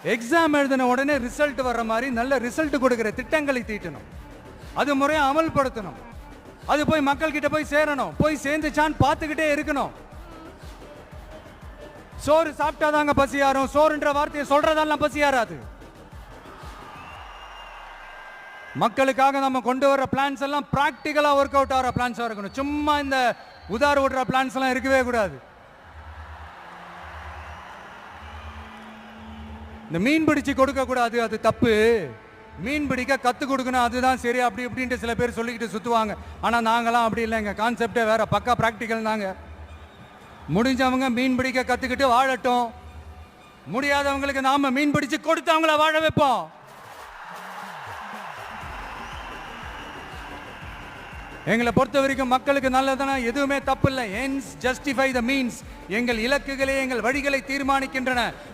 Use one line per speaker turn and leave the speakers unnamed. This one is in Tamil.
எக்ஸாம் எழுதின உடனே ரிசல்ட் வர்ற மாதிரி நல்ல ரிசல்ட் கொடுக்கிற திட்டங்களை தீட்டணும், அது முறையா அமல்படுத்தணும், அது போய் மக்கள் கிட்ட போய் சேரணும், போய் சேர்ந்துச்சான்னு பார்த்துக்கிட்டே இருக்கணும். சோறு சாப்பிட்டாதாங்க பசி யாரும், சோறுன்ற வார்த்தையை சொல்றதெல்லாம் பசி யாராது. மக்களுக்காக நம்ம கொண்டு வர பிளான்ஸ் எல்லாம் பிராக்டிக்கலா ஒர்க் அவுட் ஆகிற பிளான்ஸா இருக்கணும். சும்மா இந்த உதார விடுற பிளான்ஸ் எல்லாம் இருக்கவே கூடாது. இந்த மீன் பிடிச்சு கொடுக்க கூடாது, அது தப்பு. மீன் பிடிக்க கத்து கொடுக்கணும், அதுதான் சரி. அப்படி இப்படின்ட்டு சில பேர் சொல்லிக்கிட்டு சுத்துவாங்க. ஆனா நாங்களாம் அப்படி இல்லைங்க, கான்செப்டே வேற, பக்கா பிராக்டிக்கல் தாங்க. முடிஞ்சவங்க மீன் பிடிக்க கத்துக்கிட்டு வாழட்டும், முடியாதவங்களுக்கு நாம மீன் பிடிச்சு கொடுத்து அவங்கள வாழ வைப்போம். எங்களை பொறுத்த வரைக்கும் மக்களுக்கு நல்லதுன்னா எதுவுமே தப்பு இல்லை. ends justify the means. எங்கள் இலக்குகளே எங்கள் வழிகளை தீர்மானிக்கின்றன.